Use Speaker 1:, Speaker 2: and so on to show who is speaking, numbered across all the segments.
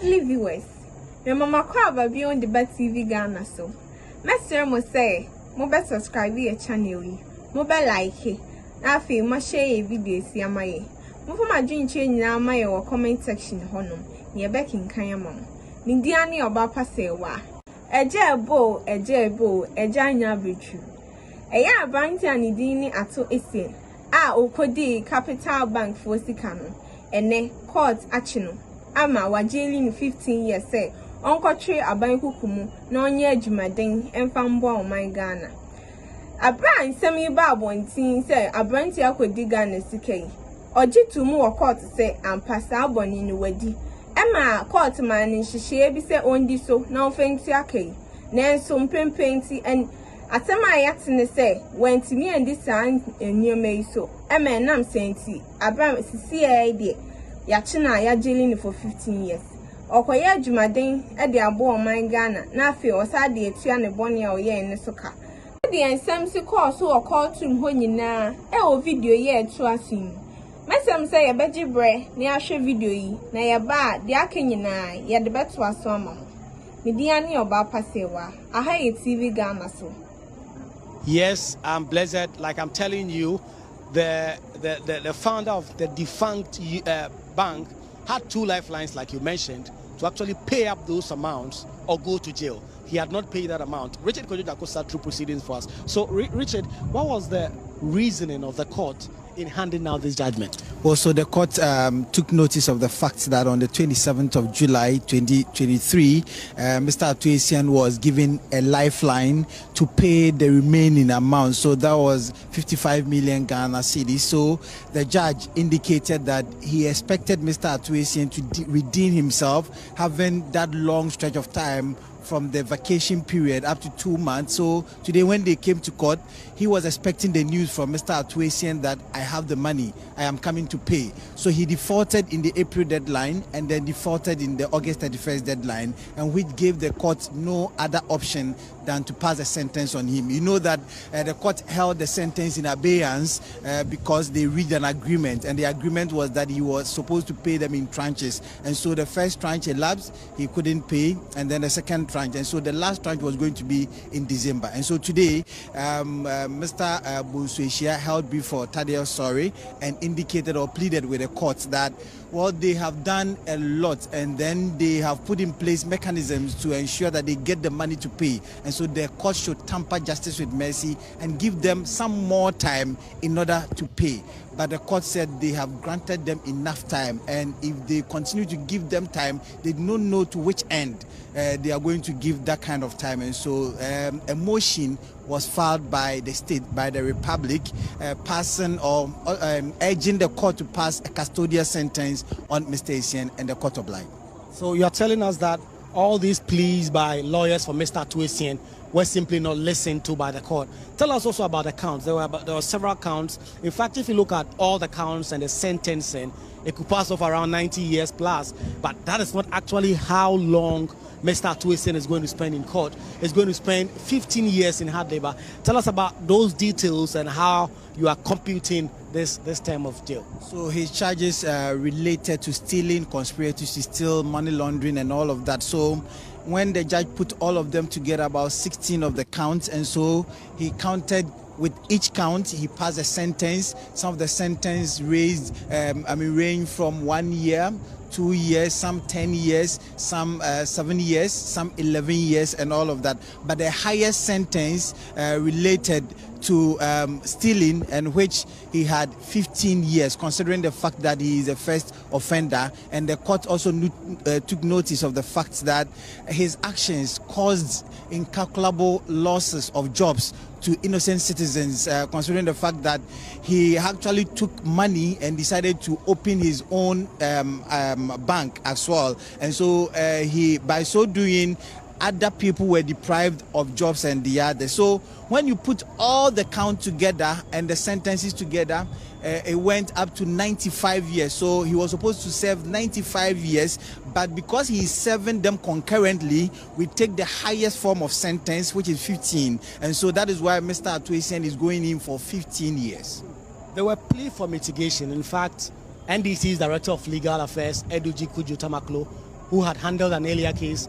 Speaker 1: Lovely viewers, my mama kwa beyond the Bat TV Ghana so. Master mo say, mo be subscribe to channel yi, mo be like it. Na afi mo share video si amaye. Mo for my dream change na amaye wo comment section honom. Ye be kinkan ama mo. Ni dia ne oba pase wa. Eje ebo, eje anya betru. Eya abanti ani din ni ato Essien. A okodi Capital Bank for sika no. Ene court achi no. Ama wajeli ni 15 years say onkotre aban kukumu na onye adwumaden emfa mbo oman Ghana. Abra nsem yi ba abontin say abranti akodi Ghana sikai. Ojitu mu wo court say ampasa aboni ni wadi. Ema court man nhihye bi say ondi so na ofenti akai. Na enso mpempenti en atema ayate ne say wentimi andi san enyoma yi so. Ema enam senti abra sisi de yachina ya jeli for 15 years. Okoye adwumaden e de abo oman Ghana na afi osade etua ne bone a oye ne soka. De ensem si call so o call to ho nyina e o video ye etu asin. Mesem say ye beji bre na ahwe video yi na ye ba de aka nyina ye de beto aso ama. Me dia ne oba pasewa aha ye TV Ghana so.
Speaker 2: Yes, I'm blessed. Like I'm telling you, the founder of the defunct bank had two lifelines, like you mentioned, to actually pay up those amounts or go to jail. He had not paid that amount. Richard Kojo start through proceedings for us. So, Richard, what was the reasoning of the court in handing out this judgment?
Speaker 3: Well, so the court took notice of the fact that on the 27th of July 2023, Mr. Essien was given a lifeline to pay the remaining amount. So that was 55 million Ghana cedis. So the judge indicated that he expected Mr. Essien to redeem himself, having that long stretch of time from the vacation period up to 2 months. So today when they came to court, he was expecting the news from Mr. Essien that I have the money, I am coming to pay. So he defaulted in the April deadline and then defaulted in the August 31st deadline, and which gave the court no other option than to pass a sentence on him. You know that the court held the sentence in abeyance because they reached an agreement, and the agreement was that he was supposed to pay them in tranches. And so the first tranche elapsed, he couldn't pay, and then the second tranche, and so the last tranche was going to be in December. And so today, Mr. Essien held before Thaddeus Sorry and indicated or pleaded with the courts that, well, they have done a lot, and then they have put in place mechanisms to ensure that they get the money to pay. And so the court should temper justice with mercy and give them some more time in order to pay. But the court said they have granted them enough time, and if they continue to give them time, they don't know to which end they are going to give that kind of time. And so a motion was filed by the state, by the Republic, passing or urging the court to pass a custodial sentence on Mr. Essien, and the court obliged.
Speaker 2: So you are telling us that all these pleas by lawyers for Mr. Essien were simply not listened to by the court. Tell us also about the counts. There were several counts. In fact, if you look at all the counts and the sentencing, it could pass off around 90 years plus. But that is not actually how long Mr. Essien is going to spend in court. He's going to spend 15 years in hard labor. Tell us about those details and how you are computing this term of jail.
Speaker 3: So his charges related to stealing, conspiracy to steal, money laundering, and all of that. So when the judge put all of them together, about 16 of the counts, and so he counted with each count, he passed a sentence. Some of the sentence range from 1 year, 2 years, some 10 years, some 7 years, some 11 years, and all of that. But the highest sentence related to stealing, and which he had 15 years, considering the fact that he is a first offender. And the court also took notice of the fact that his actions caused incalculable losses of jobs to innocent citizens, considering the fact that he actually took money and decided to open his own bank as well. And so he, by so doing, other people were deprived of jobs and the others. So when you put all the count together and the sentences together, it went up to 95 years. So he was supposed to serve 95 years, but because he is serving them concurrently, we take the highest form of sentence, which is 15. And so that is why Mr. Essien is going in for 15 years.
Speaker 2: There were plea for mitigation. In fact, NDC's Director of Legal Affairs, Eduji Kuju Tamaklo, who had handled an earlier case,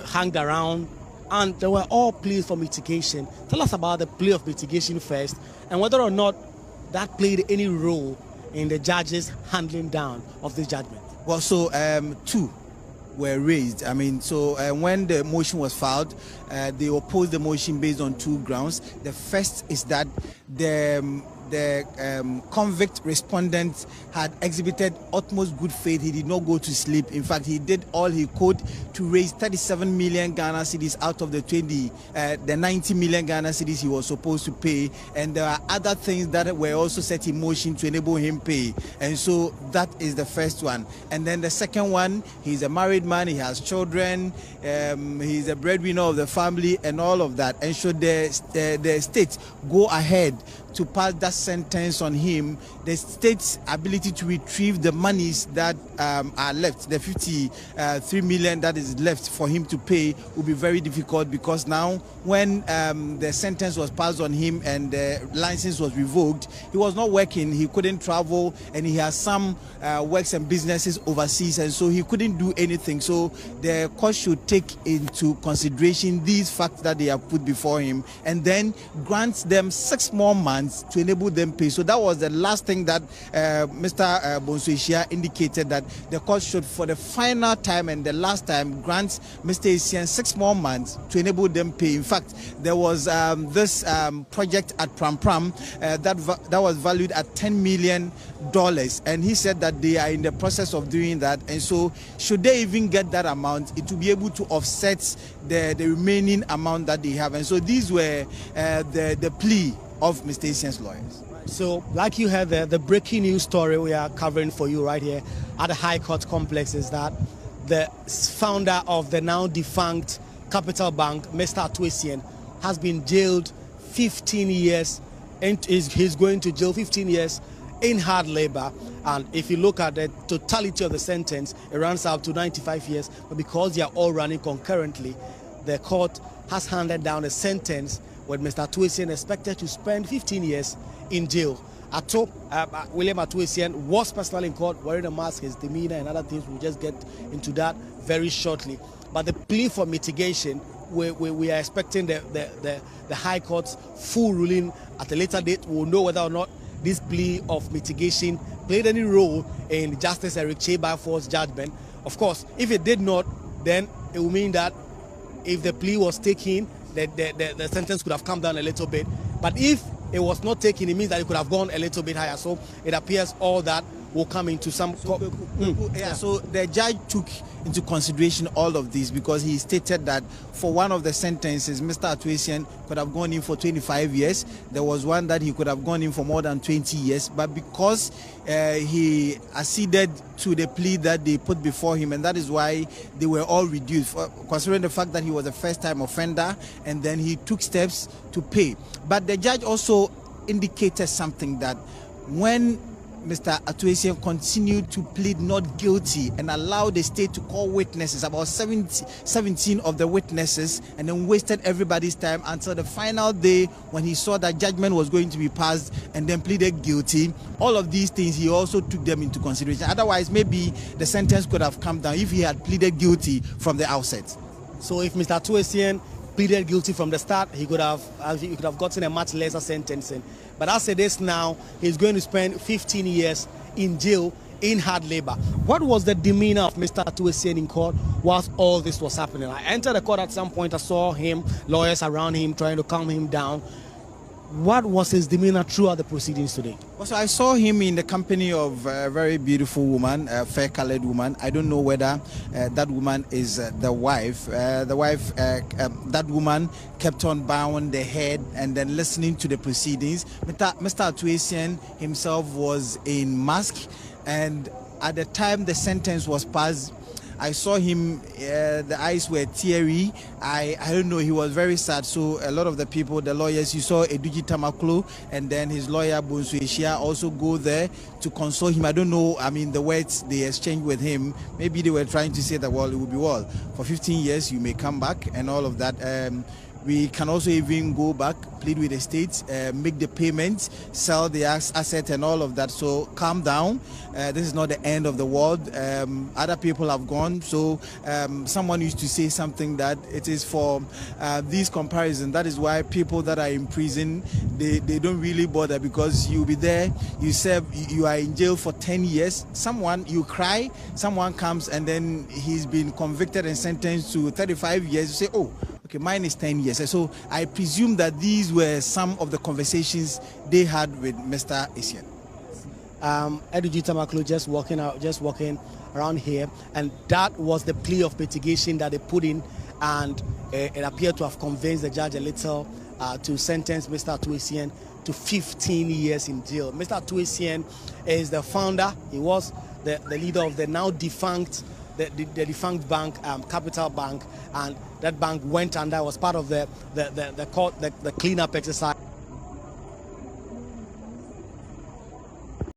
Speaker 2: hanged around, and they were all pleas for mitigation. Tell us about the plea of mitigation first, and whether or not that played any role in the judge's handling down of this judgment.
Speaker 3: Well, so two were raised. I mean, so when the motion was filed, they opposed the motion based on two grounds. The first is that the convict respondent had exhibited utmost good faith. He did not go to sleep. In fact, he did all he could to raise 37 million Ghana cedis out of the 90 million Ghana cedis he was supposed to pay. And there are other things that were also set in motion to enable him pay. And so that is the first one. And then the second one, he's a married man, he has children, he's a breadwinner of the family and all of that. And should the state go ahead to pass that sentence on him, the state's ability to retrieve the monies that are left, the 53 million that is left for him to pay, will be very difficult, because now when the sentence was passed on him and the license was revoked, he was not working, he couldn't travel, and he has some works and businesses overseas, and so he couldn't do anything. So the court should take into consideration these facts that they have put before him, and then grant them 6 more months to enable them pay. So that was the last thing that Mr. Bonsuishia indicated, that the court should, for the final time and the last time, grant Mr. Essien 6 more months to enable them pay. In fact, there was this project at Pram Pram that was valued at $10 million, and he said that they are in the process of doing that, and so should they even get that amount, it will be able to offset the remaining amount that they have. And so these were the plea of Mr. Essien's lawyers.
Speaker 2: So, like you heard there, the breaking news story we are covering for you right here at the High Court complex is that the founder of the now defunct Capital Bank, Mr. Essien, has been jailed 15 years, and he's going to jail 15 years in hard labor. And if you look at the totality of the sentence, it runs up to 95 years. But because they are all running concurrently, the court has handed down a sentence with Mr. Essien expected to spend 15 years in jail. William Essien was personally in court wearing a mask, his demeanor and other things. We'll just get into that very shortly. But the plea for mitigation, we are expecting the High Court's full ruling at a later date. We'll know whether or not this plea of mitigation played any role in Justice Eric Chebafor's judgment. Of course, if it did not, then it will mean that if the plea was taken, the sentence could have come down a little bit. But if it was not taken, it means that it could have gone a little bit higher. So it appears all that will come into some...
Speaker 3: So the judge took into consideration all of this, because he stated that for one of the sentences, Mr. Essien could have gone in for 25 years. There was one that he could have gone in for more than 20 years. But because he acceded to the plea that they put before him, and that is why they were all reduced, considering the fact that he was a first-time offender, and then he took steps to pay. But the judge also indicated something, that when Mr. Essien continued to plead not guilty and allowed the state to call witnesses, about 17 of the witnesses, and then wasted everybody's time until the final day when he saw that judgment was going to be passed, and then pleaded guilty. All of these things, he also took them into consideration. Otherwise, maybe the sentence could have come down if he had pleaded guilty from the outset.
Speaker 2: So if Mr. Essien pleaded guilty from the start, he could have gotten a much lesser sentencing. But as it is now, he's going to spend 15 years in jail in hard labor. What was the demeanor of Mr. Essien in court whilst all this was happening? I entered the court at some point, I saw him, lawyers around him trying to calm him down. What was his demeanor throughout the proceedings today?
Speaker 3: Well, so I saw him in the company of a very beautiful woman, a fair-colored woman. I don't know whether that woman is the wife. That woman kept on bowing the head and then listening to the proceedings. Mr. Essien himself was in mask, and at the time the sentence was passed, I saw him, the eyes were teary. I don't know, he was very sad. So a lot of the people, the lawyers, you saw Eduji Tamaklo and then his lawyer Bonsuishia also go there to console him. I don't know, I mean, the words they exchanged with him, maybe they were trying to say that, well, it will be well. For 15 years, you may come back and all of that. We can also even go back, plead with the state, make the payments, sell the asset and all of that. So calm down. This is not the end of the world. Other people have gone. So someone used to say something that it is for these comparisons. That is why people that are in prison, they don't really bother, because you'll be there, you serve, you are in jail for 10 years. Someone, you cry, someone comes and then he's been convicted and sentenced to 35 years. You say, oh, okay, mine is 10 years. So I presume that these were some of the conversations they had with Mr. Essien.
Speaker 2: Ediji Tamaklo just walking around here, and that was the plea of mitigation that they put in, and it appeared to have convinced the judge a little to sentence Mr. Essien to 15 years in jail. Mr. Essien is the founder. He was the leader of the now defunct defunct bank, Capital Bank, and that bank went under. Was part of the cleanup exercise.